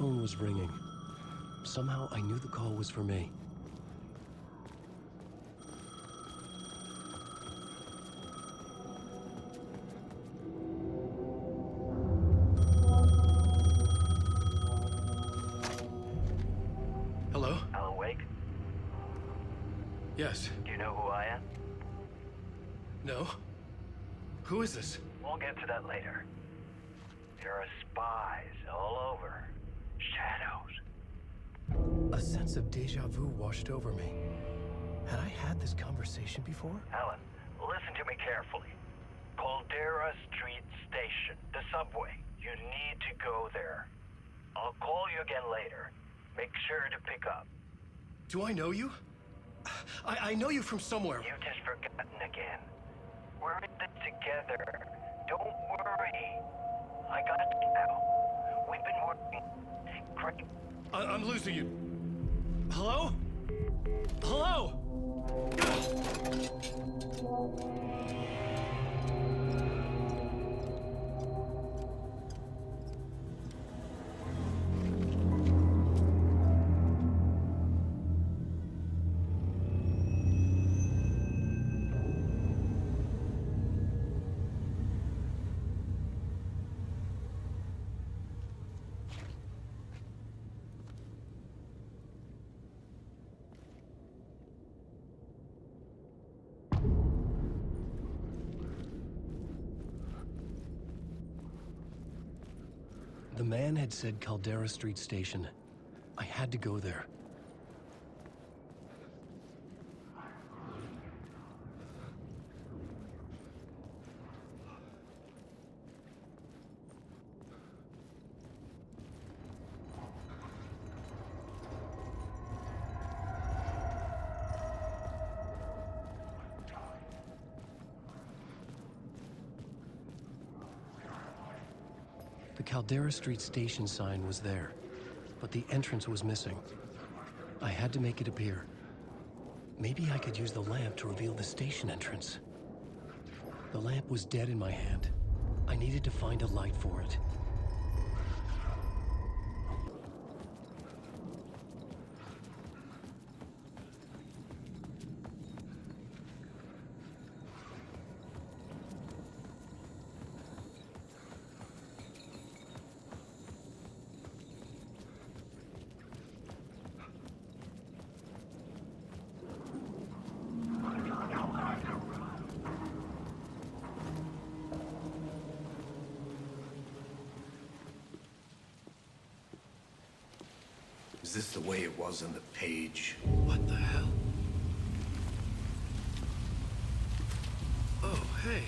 phone was ringing. Somehow I knew the call was for me. Hello? Alan Wake? Yes. Do you know who I am? No? Who is this? We'll get to that later. There are spies all over. Shadows. A sense of déjà vu washed over me. Had I had this conversation before? Alan, listen to me carefully. Caldera Street Station, the subway. You need to go there. I'll call you again later. Make sure to pick up. Do I know you? I know you from somewhere. You've just forgotten again. We're in this together. Don't worry. I got you now. We've been working great. I'm losing you. Hello? Hello? The man had said Caldera Street Station. I had to go there. The Caldera Street Station sign was there, but the entrance was missing. I had to make it appear. Maybe I could use the lamp to reveal the station entrance. The lamp was dead in my hand. I needed to find a light for it. Is this the way it was on the page? What the hell? Oh, hey.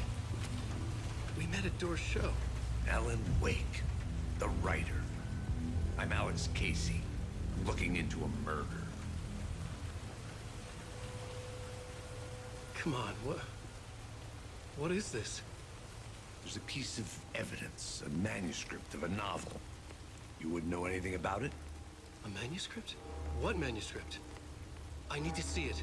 We met at Door's show. Alan Wake, the writer. I'm Alex Casey, looking into a murder. Come on, what is this? There's a piece of evidence, a manuscript of a novel. You wouldn't know anything about it? A manuscript? What manuscript? I need to see it.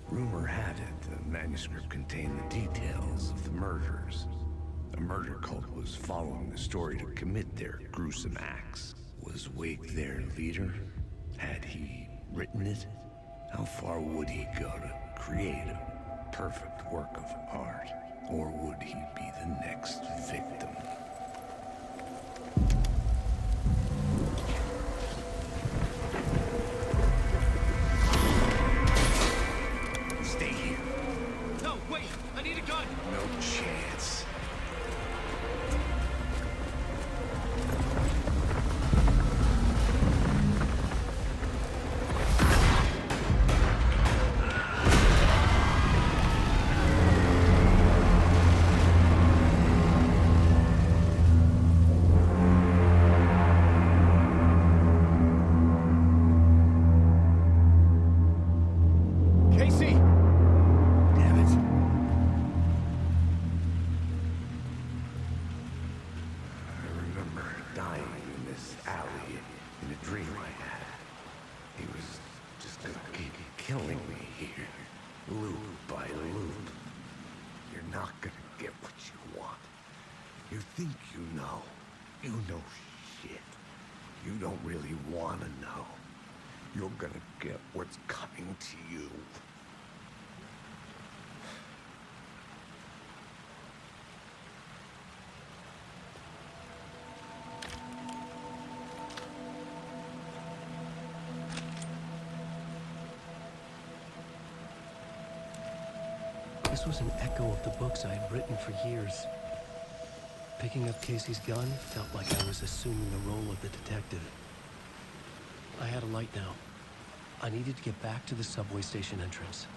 Rumor had it the manuscript contained the details of the murders. A murder cult was following the story to commit their gruesome acts. Was Wake their leader? Had he written it? How far would he go to create a perfect work of art? Or would he be the next victim? Stay here. No, wait! I need a gun! No chance. Casey! Damn it. I remember dying in this alley in a dream I had. He was just gonna keep killing me here, loop by loop. You're not gonna get what you want. You think you know. You know shit. You don't really want to know. You're gonna get what's coming to you. This was an echo of the books I had written for years. Picking up Casey's gun felt like I was assuming the role of the detective. I had a light now. I needed to get back to the subway station entrance.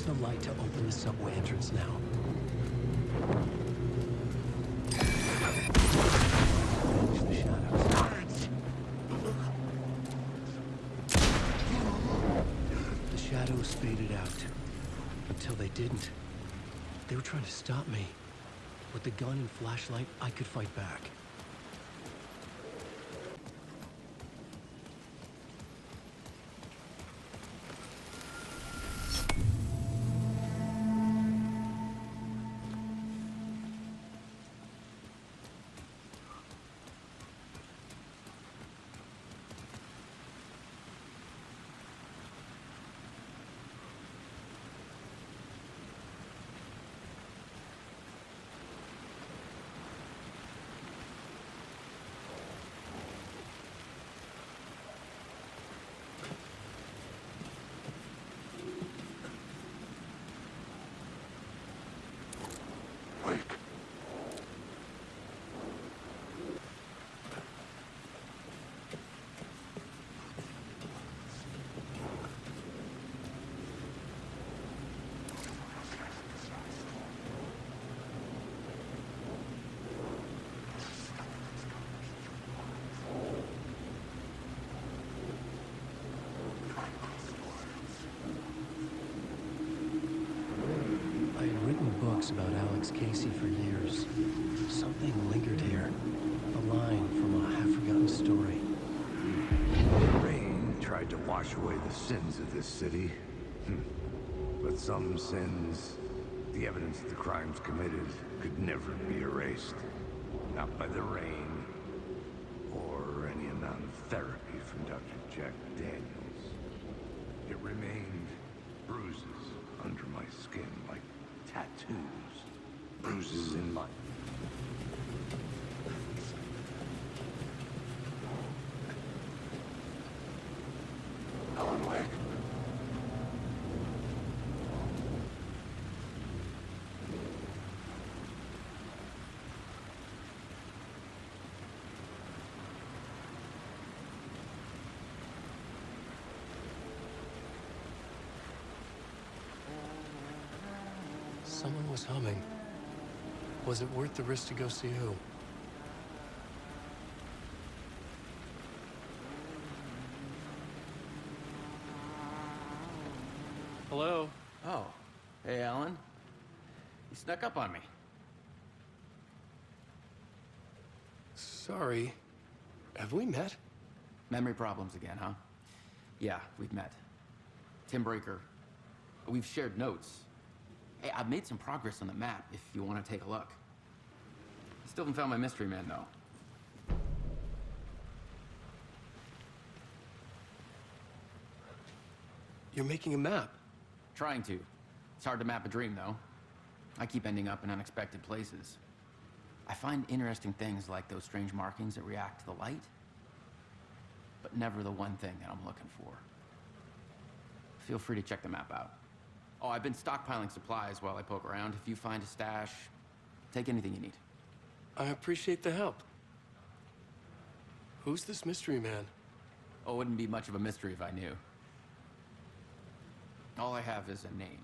The light to open the subway entrance now. The shadows. The shadows faded out. Until they didn't. They were trying to stop me. With the gun and flashlight, I could fight back. About Alex Casey for years. Something lingered here. A line from a half-forgotten story. The rain tried to wash away the sins of this city. But some sins, the evidence of the crimes committed, could never be erased. Not by the rain, or any amount of therapy from Dr. Jack Daniels. It remained bruises under my skin like tattoos. Bruises in my... Alan Wake. Someone was humming. Was it worth the risk to go see who? Hello? Oh. Hey, Alan. You snuck up on me. Sorry. Have we met? Memory problems again, huh? Yeah, we've met. Tim Breaker. We've shared notes. Hey, I've made some progress on the map if you want to take a look. Still haven't found my mystery man, though. You're making a map? Trying to. It's hard to map a dream, though. I keep ending up in unexpected places. I find interesting things like those strange markings that react to the light, but never the one thing that I'm looking for. Feel free to check the map out. Oh, I've been stockpiling supplies while I poke around. If you find a stash, take anything you need. I appreciate the help. Who's this mystery man? Oh, it wouldn't be much of a mystery if I knew. All I have is a name.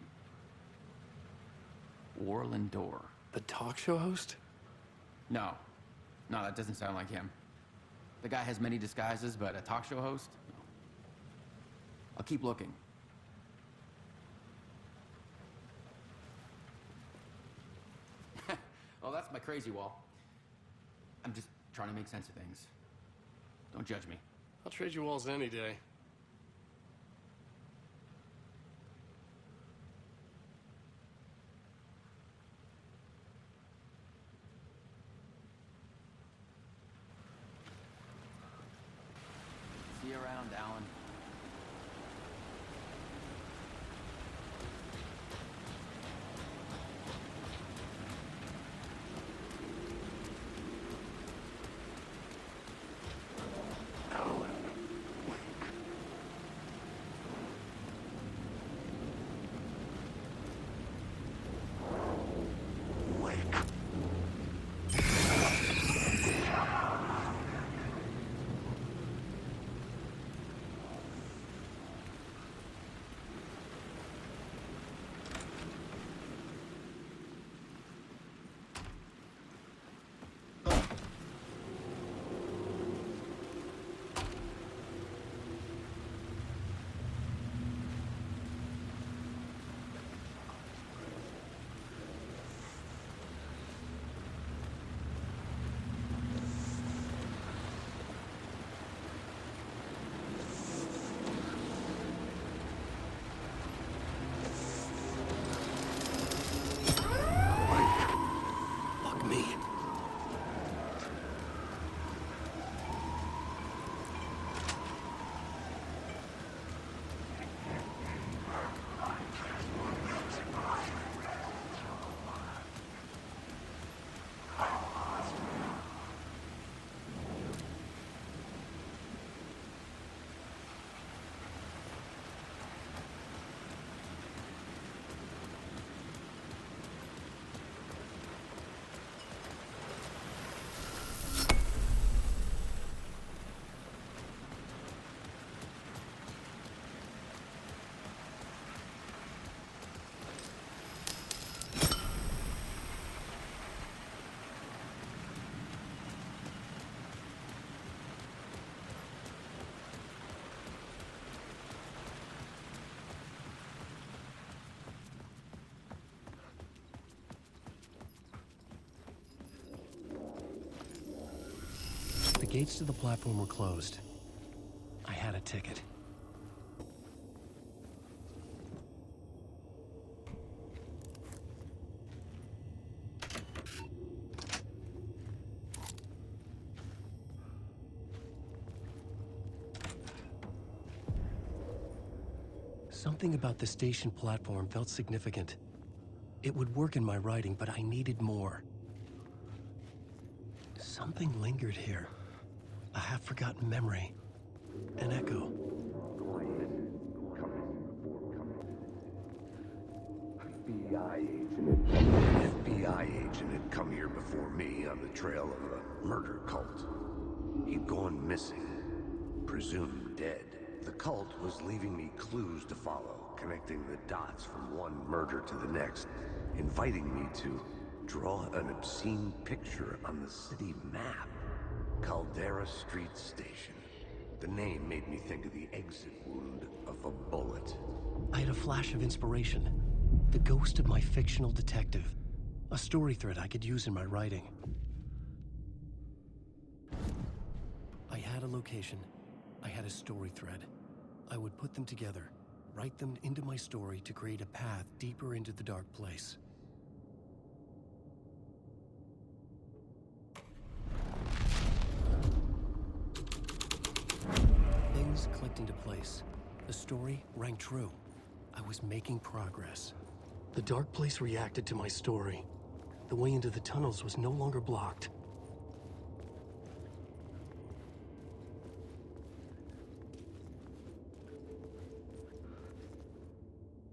Warlin Door. The talk show host? No. No, that doesn't sound like him. The guy has many disguises, but a talk show host? No. I'll keep looking. Well, that's my crazy wall. I'm just trying to make sense of things. Don't judge me. I'll trade you walls any day. See you around, Alan. Fuck me. The gates to the platform were closed. I had a ticket. Something about the station platform felt significant. It would work in my writing, but I needed more. Something lingered here. A half-forgotten memory. An echo. An FBI agent had come here before me on the trail of a murder cult. He'd gone missing, presumed dead. The cult was leaving me clues to follow, connecting the dots from one murder to the next, inviting me to draw an obscene picture on the city map. Caldera Street Station. The name made me think of the exit wound of a bullet. I had a flash of inspiration. The ghost of my fictional detective. A story thread I could use in my writing. I had a location. I had a story thread. I would put them together, write them into my story to create a path deeper into the dark place. Things clicked into place. The story rang true. I was making progress. The dark place reacted to my story. The way into the tunnels was no longer blocked.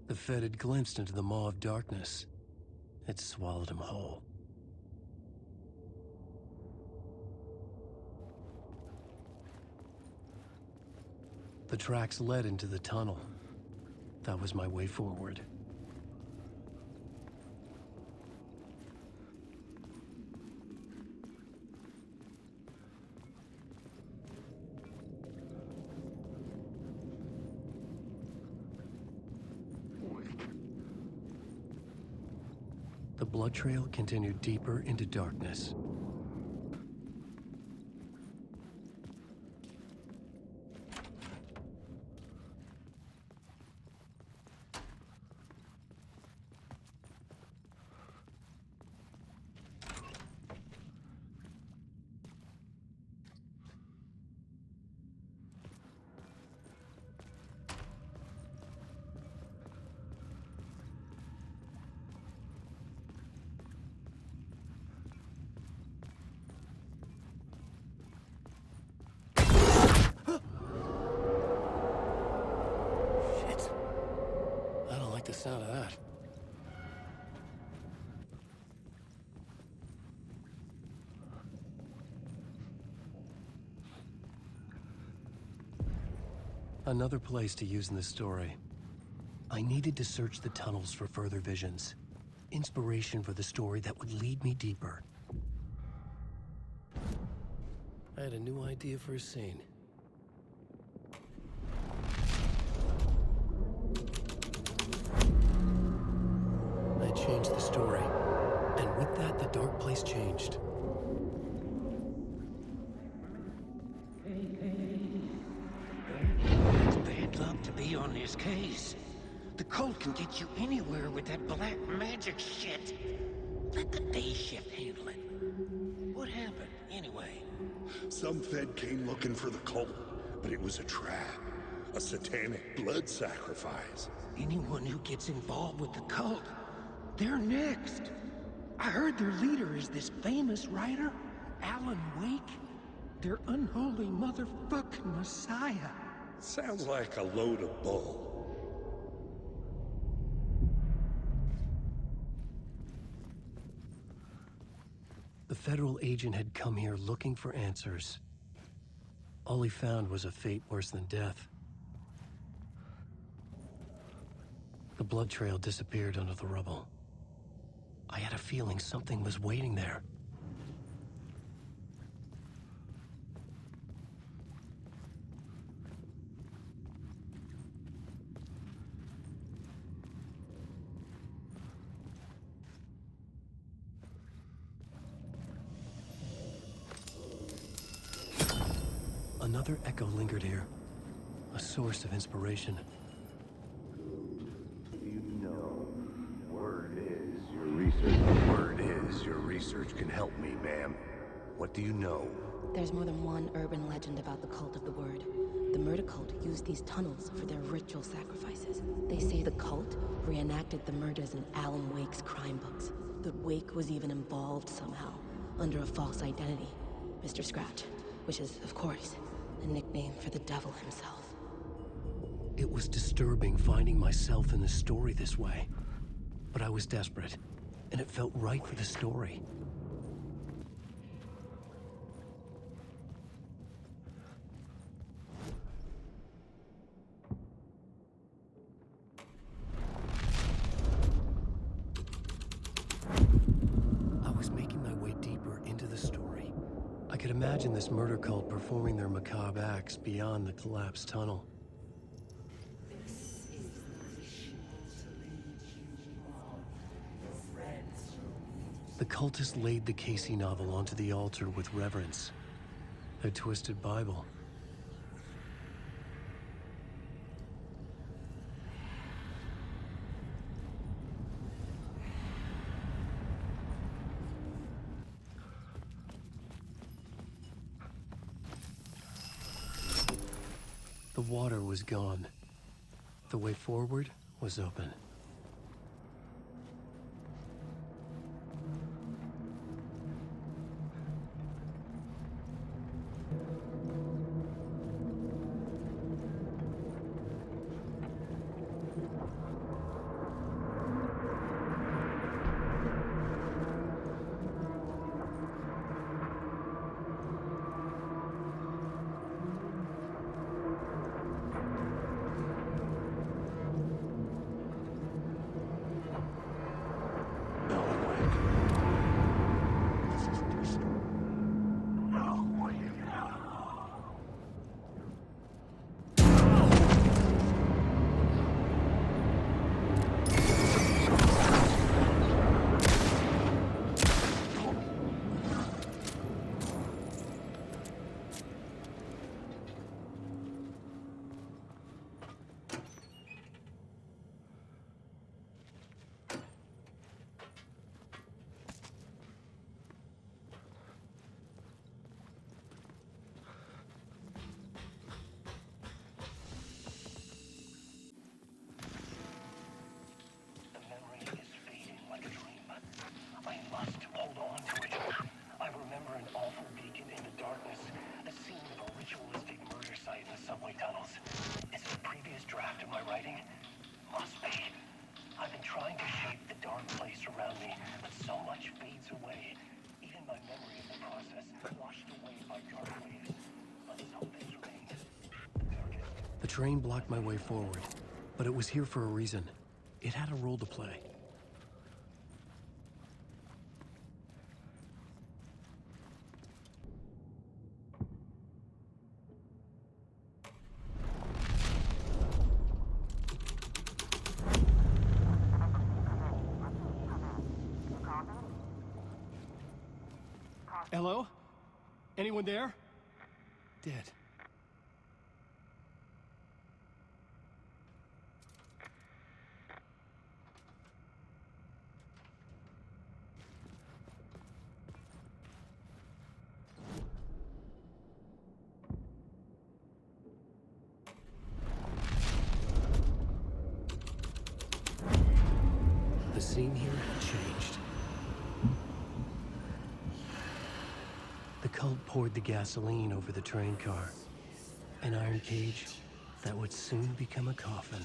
The Fed had glimpsed into the maw of darkness. It swallowed him whole. The tracks led into the tunnel. That was my way forward. The blood trail continued deeper into darkness. I don't like the sound of that. Another place to use in this story. I needed to search the tunnels for further visions. Inspiration for the story that would lead me deeper. I had a new idea for a scene. I changed the story, and with that, the dark place changed. It's bad luck to be on this case. The cult can get you anywhere with that black magic shit. Let the day shift handle it. What happened, anyway? Some Fed came looking for the cult, but it was a trap. A satanic blood sacrifice. Anyone who gets involved with the cult, they're next. I heard their leader is this famous writer, Alan Wake. Their unholy motherfucking messiah. Sounds like a load of bull. The federal agent had come here looking for answers. All he found was a fate worse than death. The blood trail disappeared under the rubble. I had a feeling something was waiting there. Another echo lingered here, a source of inspiration. You know, word is your research can help me, ma'am. What do you know? There's more than one urban legend about the Cult of the Word. The murder cult used these tunnels for their ritual sacrifices. They say the cult reenacted the murders in Alan Wake's crime books. That Wake was even involved somehow, under a false identity. Mr. Scratch, which is, of course, a nickname for the devil himself. It was disturbing finding myself in the story this way. But I was desperate, and it felt right for the story. I was making my way deeper into the story. I could imagine this murder cult performing their macabre acts beyond the collapsed tunnel. The cultists laid the Casey novel onto the altar with reverence. Their twisted Bible. The water was gone. The way forward was open. train blocked my way forward, but it was here for a reason. It had a role to play. Hello? Anyone there? Dead. The scene here had changed. The cult poured the gasoline over the train car. An iron cage that would soon become a coffin.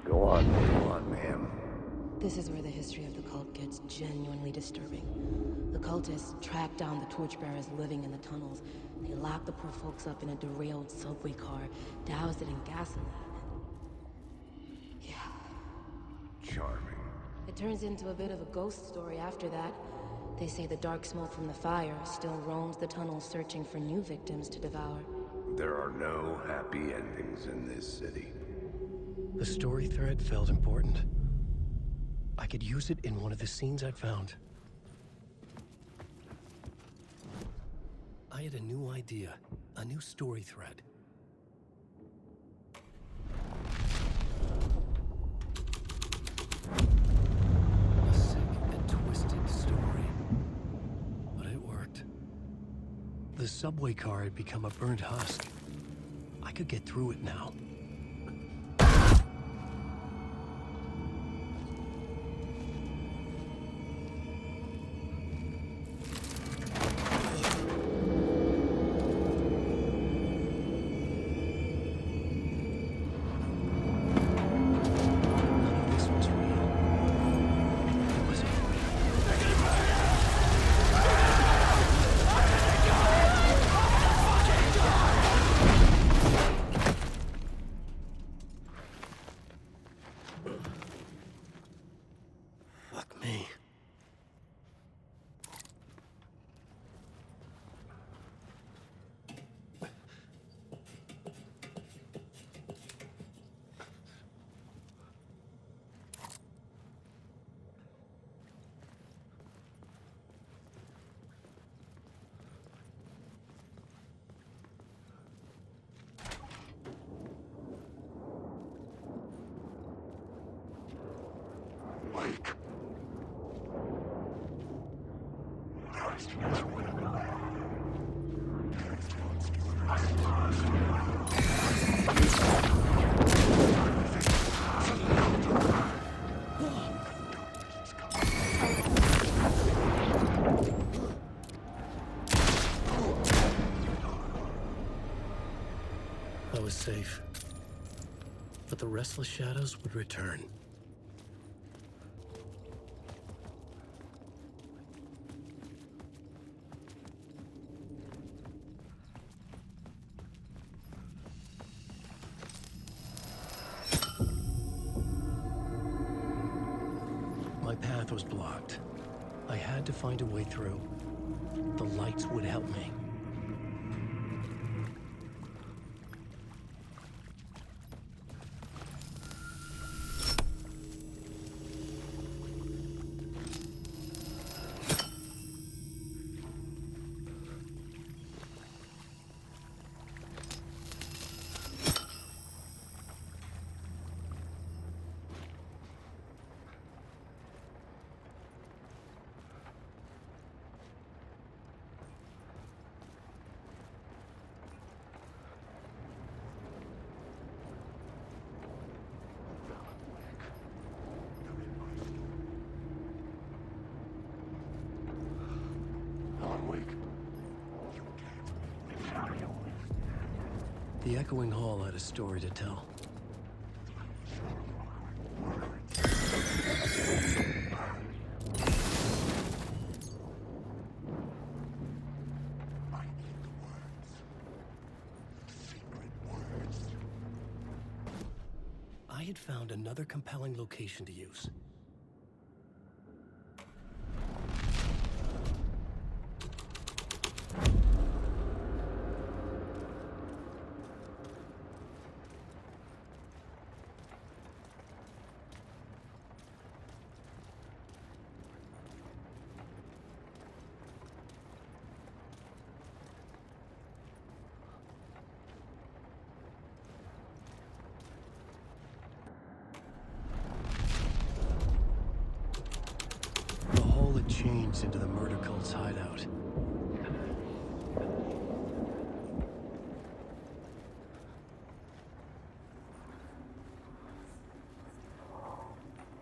Go on, ma'am. This is where the history of the cult gets genuinely disturbing. The cultists tracked down the torchbearers living in the tunnels. They locked the poor folks up in a derailed subway car, doused it in gasoline, and... yeah. Charming. It turns into a bit of a ghost story after that. They say the dark smoke from the fire still roams the tunnels searching for new victims to devour. There are no happy endings in this city. The story thread felt important. I could use it in one of the scenes I'd found. I had a new idea, a new story thread. A sick and twisted story. But it worked. The subway car had become a burnt husk. I could get through it now. This was real. It wasn't real. Fuck me. Mike. I was safe. But the restless shadows would return. My path was blocked. I had to find a way through. The lights would help me. The echoing hall had a story to tell. I had found another compelling location to use. The hole had changed into the murder cult's hideout.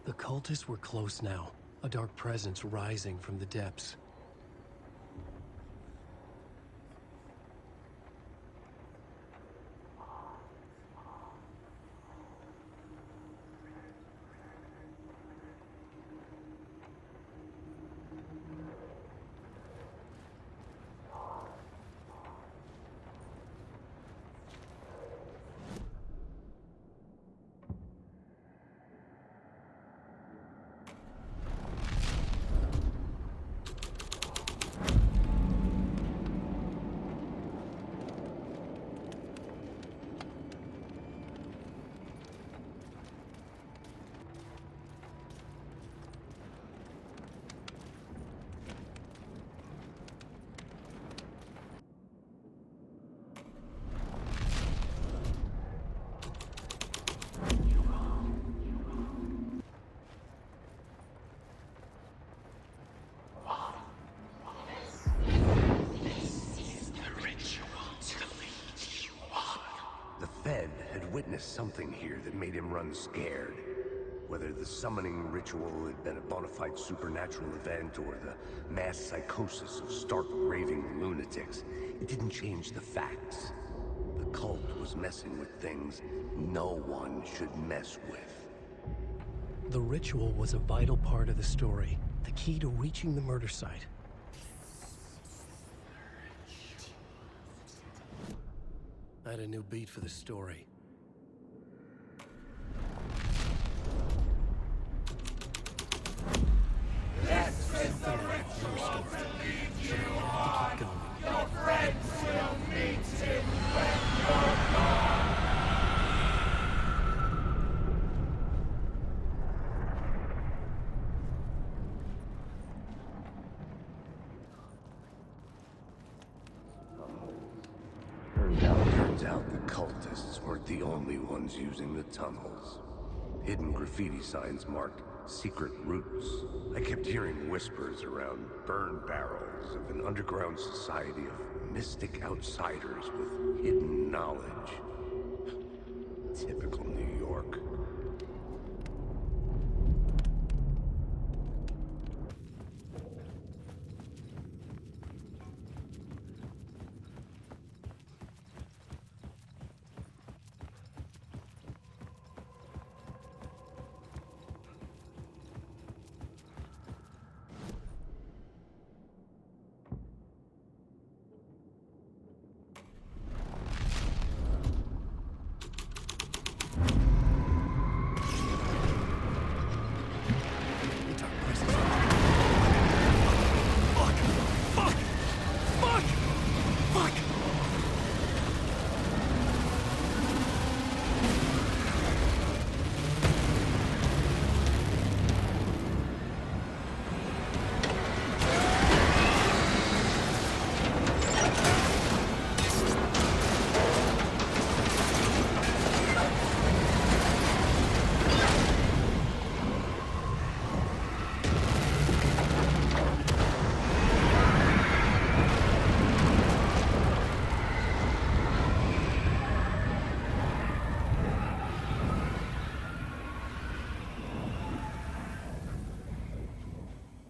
The cultists were close now, a dark presence rising from the depths. The Fed had witnessed something here that made him run scared. Whether the summoning ritual had been a bona fide supernatural event or the mass psychosis of stark raving lunatics, it didn't change the facts. The cult was messing with things no one should mess with. The ritual was a vital part of the story, the key to reaching the murder site. I had a new beat for the story. Turns out the cultists weren't the only ones using the tunnels. Hidden graffiti signs marked secret routes. I kept hearing whispers around burn barrels of an underground society of mystic outsiders with hidden knowledge. Typical New York.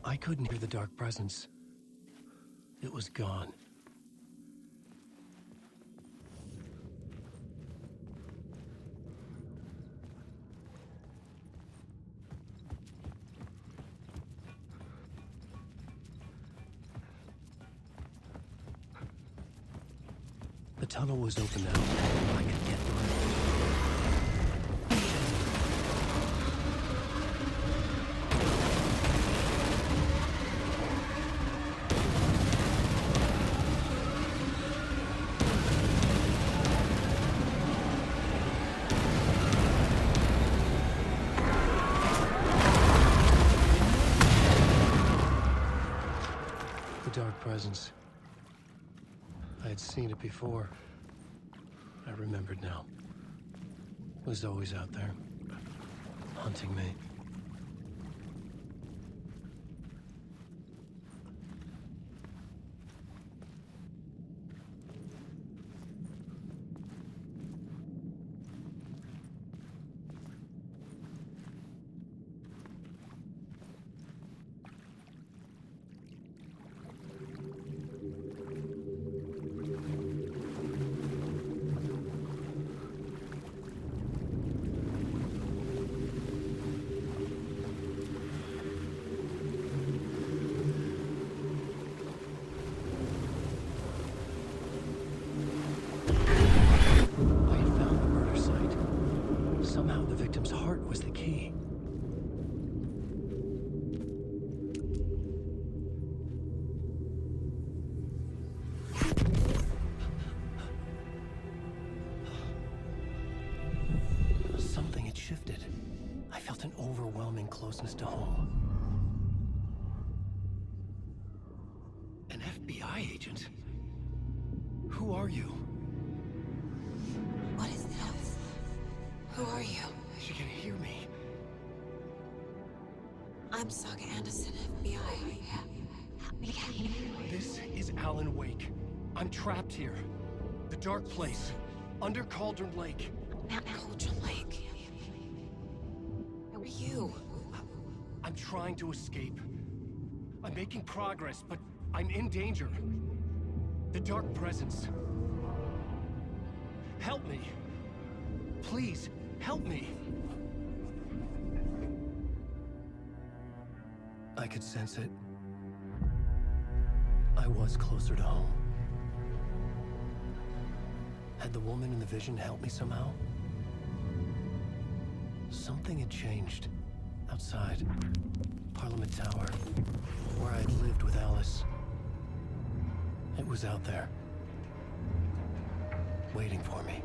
I couldn't hear the dark presence. It was gone. tunnel was open now. I could get through it. The Dark Presence. I had seen it before. I remembered now. It was always out there, hunting me. I had found the murder site. Somehow the victim's heart was the key. Something had shifted. I felt an overwhelming closeness to home. An FBI agent? Who are you? What is this? Who are you? She can hear me. I'm Saga Anderson, FBI. This is Alan Wake. I'm trapped here. The dark place. Under Cauldron Lake. Cauldron Lake. Who are you? I'm trying to escape. I'm making progress, but I'm in danger. The Dark Presence. Help me. Please, help me. I could sense it. I was closer to home. Had the woman in the vision helped me somehow? Something had changed. Outside. Parliament Tower. Where I'd lived with Alice. It was out there. Waiting for me.